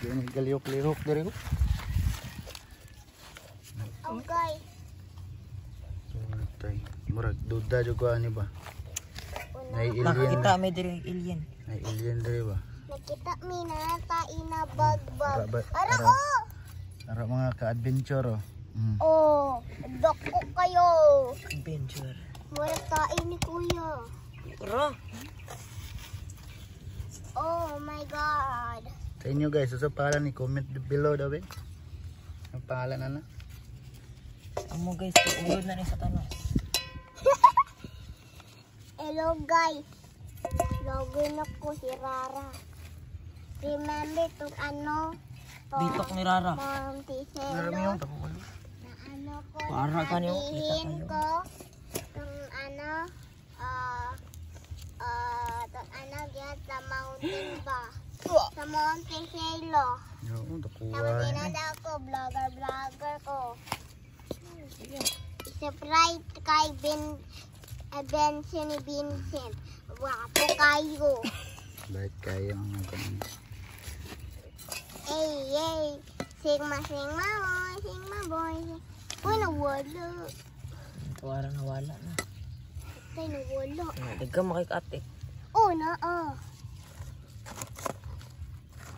Yan galihok-lihok diri ko. Okay. Tay, murag duda jud ko ani ba. Nay alien. Nakita may diri alien. Nay alien diri ba. Nakita mi na tayo na bagbag. Ara Ara mga ka-adventure oh. Oh, dako kayo. Adventure. Mura tayo ni kuya. Ro. Oh my god. Sa inyo guys, sa pangalan ni comment below daw eh. Ang pangalan na. Amo guys, ulod na ni sa tanos. Hello guys. Login ako si Rara. Remember to Bitok ni Rara. Monticello. Marami yung Na ko. Para ka niyo, kita sabihin kayo. ko. Diyan sa mountain ba? Sa Monticello. Yo, Tapos dakuha. tinanda ko, vlogger ko. Surprise kay Benson ni Vincent. Wapo kayo. Bait kayo mga ganun. Hey. Sigma boy. Uy, nawala. Tuwara na wala na. Tay, nawala. Dagka makikate. Oh, naa.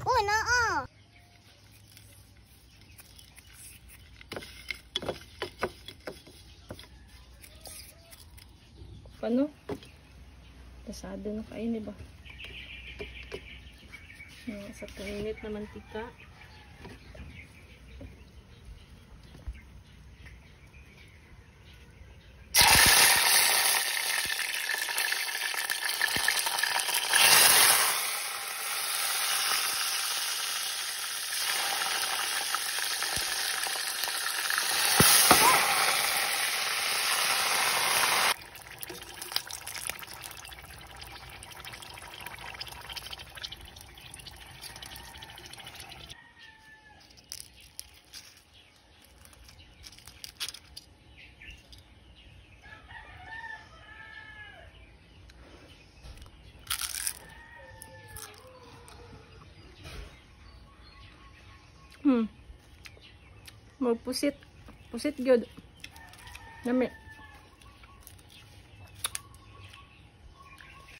Oh, naa. Paano? Pasado na kayo, di ba? Sa init na mantika. Magpusit. Pusit gyud. Nami.